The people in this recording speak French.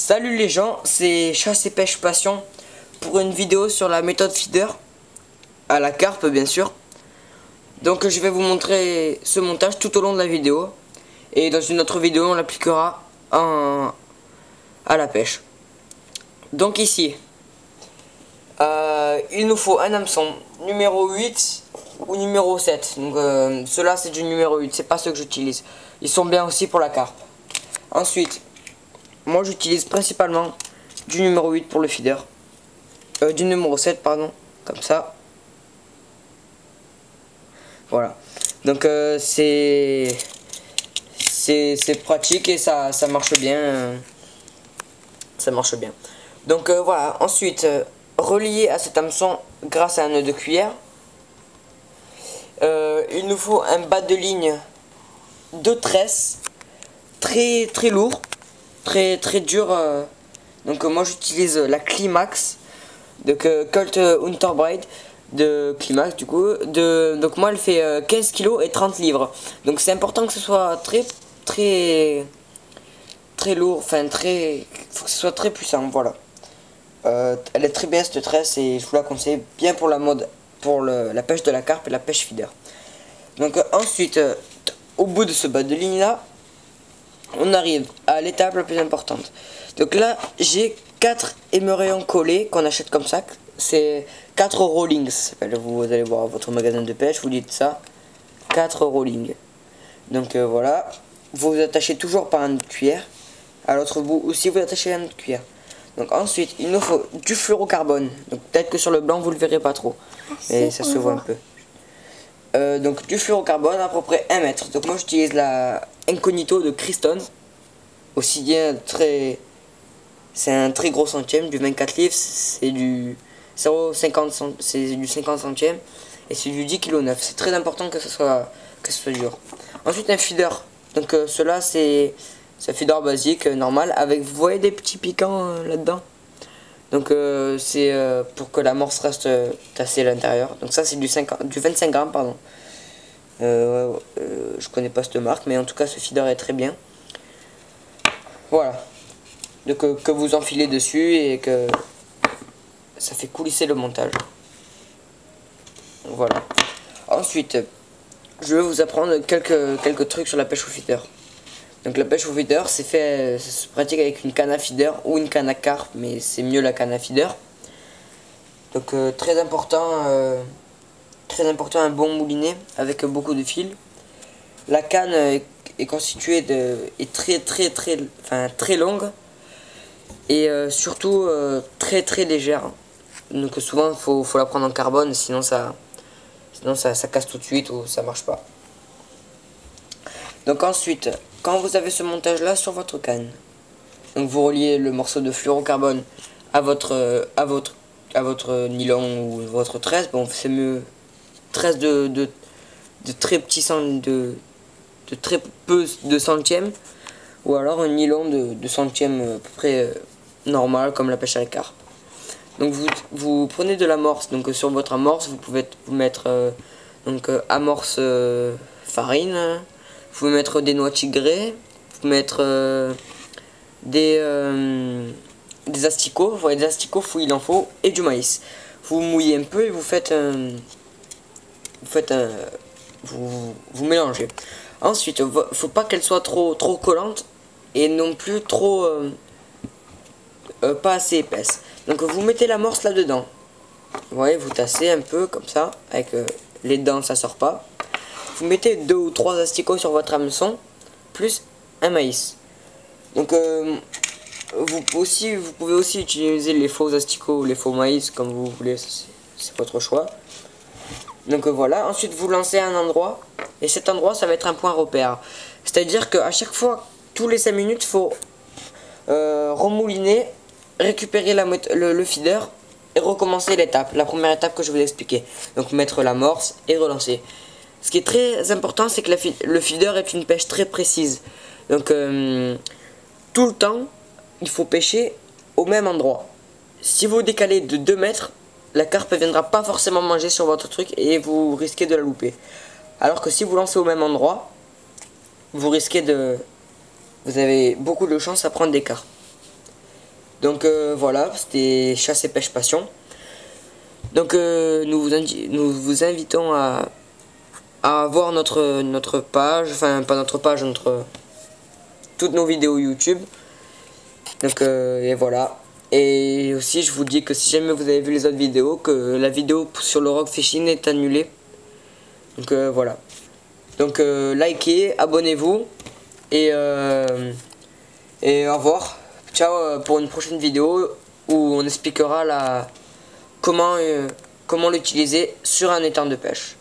Salut les gens, c'est Chasse et Pêche Passion pour une vidéo sur la méthode feeder à la carpe bien sûr. Donc je vais vous montrer ce montage tout au long de la vidéo et dans une autre vidéo on l'appliquera à la pêche. Donc ici il nous faut un hameçon numéro 8 ou numéro 7. Donc ceux-là c'est du numéro 8, c'est pas ceux que j'utilise. Ils sont bien aussi pour la carpe. Ensuite moi j'utilise principalement du numéro 8 pour le feeder. Du numéro 7 pardon, comme ça. Voilà. Donc c'est pratique et ça marche bien. Ça marche bien. Donc voilà, ensuite relié à cet hameçon grâce à un nœud de cuillère. Il nous faut un bas de ligne de tresse très lourd, très dur. Donc moi j'utilise la Climax de Colt Unterbraid de Climax du coup. Donc moi elle fait 15 kg et 30 livres. Donc c'est important que ce soit très lourd, enfin faut que ce soit très puissant, voilà. Elle est très bien cette tresse et je vous la conseille bien pour la mode, pour la pêche de la carpe et la pêche feeder. Donc ensuite au bout de ce bas de ligne là, on arrive à l'étape la plus importante. Donc là j'ai 4 émerillons collés qu'on achète comme ça. C'est 4 rollings, vous allez voir votre magasin de pêche, vous dites ça, 4 rollings. Donc voilà, vous attachez toujours par un nœud de cuillère. À l'autre bout aussi vous attachez un nœud de cuillère. Donc ensuite il nous faut du fluorocarbone. Donc peut-être que sur le blanc vous le verrez pas trop, mais ça se voit un peu. Donc du fluorocarbone à peu près 1 mètre. Donc moi j'utilise la Incognito de Criston. Aussi bien c'est un très gros centième, du 24 livres, c'est du 0,50 c'est du 50 centièmes et c'est du 10,9 kg. C'est très important que ce soit dur. Ensuite un feeder. Donc cela c'est un feeder basique normal avec, vous voyez, des petits piquants là-dedans. Donc c'est pour que l'amorce reste tassée à l'intérieur. Donc ça c'est du 25 grammes pardon. Je connais pas cette marque, mais en tout cas ce feeder est très bien. Voilà. Donc que vous enfilez dessus et que ça fait coulisser le montage. Voilà. Ensuite je vais vous apprendre quelques trucs sur la pêche au feeder. Donc la pêche au feeder ça se pratique avec une canne à feeder ou une canne à carpe, mais c'est mieux la canne à feeder. Donc très important un bon moulinet avec beaucoup de fil. La canne est constituée très longue et surtout très légère. Donc souvent faut la prendre en carbone, sinon ça casse tout de suite ou ça marche pas. Donc ensuite, quand vous avez ce montage là sur votre canne, donc vous reliez le morceau de fluorocarbone à votre nylon ou votre tresse. Bon, c'est mieux tresse de très petits de très peu de centièmes, ou alors un nylon de centièmes à peu près normal comme la pêche à la carpe. Donc vous prenez de l'amorce. Donc sur votre amorce vous pouvez mettre amorce farine. Vous pouvez mettre des noix tigrées, vous pouvez mettre des asticots. Vous voyez, des asticots, il en faut, et du maïs. Vous mouillez un peu et vous mélangez. Ensuite, faut pas qu'elle soit trop collante et non plus trop pas assez épaisse. Donc vous mettez l'amorce là dedans. Vous voyez, vous tassez un peu comme ça avec les dents, ça sort pas. Vous mettez 2 ou 3 asticots sur votre hameçon, plus un maïs. Donc vous pouvez aussi utiliser les faux asticots ou les faux maïs comme vous voulez, c'est votre choix. Donc voilà, ensuite vous lancez à un endroit, et cet endroit ça va être un point repère. C'est-à-dire qu'à chaque fois, tous les 5 minutes, il faut remouliner, récupérer le feeder et recommencer l'étape, la première étape que je vous ai expliqué. Donc mettre l'amorce et relancer. Ce qui est très important, c'est que le feeder est une pêche très précise. Donc tout le temps, il faut pêcher au même endroit. Si vous décalez de 2 mètres, la carpe ne viendra pas forcément manger sur votre truc et vous risquez de la louper. Alors que si vous lancez au même endroit, vous avez beaucoup de chance à prendre des carpes. Donc voilà, c'était chasse et pêche passion. Donc nous vous invitons à voir notre page, enfin pas notre page, toutes nos vidéos YouTube. Donc et voilà. Et aussi je vous dis que si jamais vous avez vu les autres vidéos, que la vidéo sur le rock fishing est annulée. Donc voilà. Donc likez, abonnez-vous et au revoir. Ciao pour une prochaine vidéo où on expliquera comment l'utiliser sur un étang de pêche.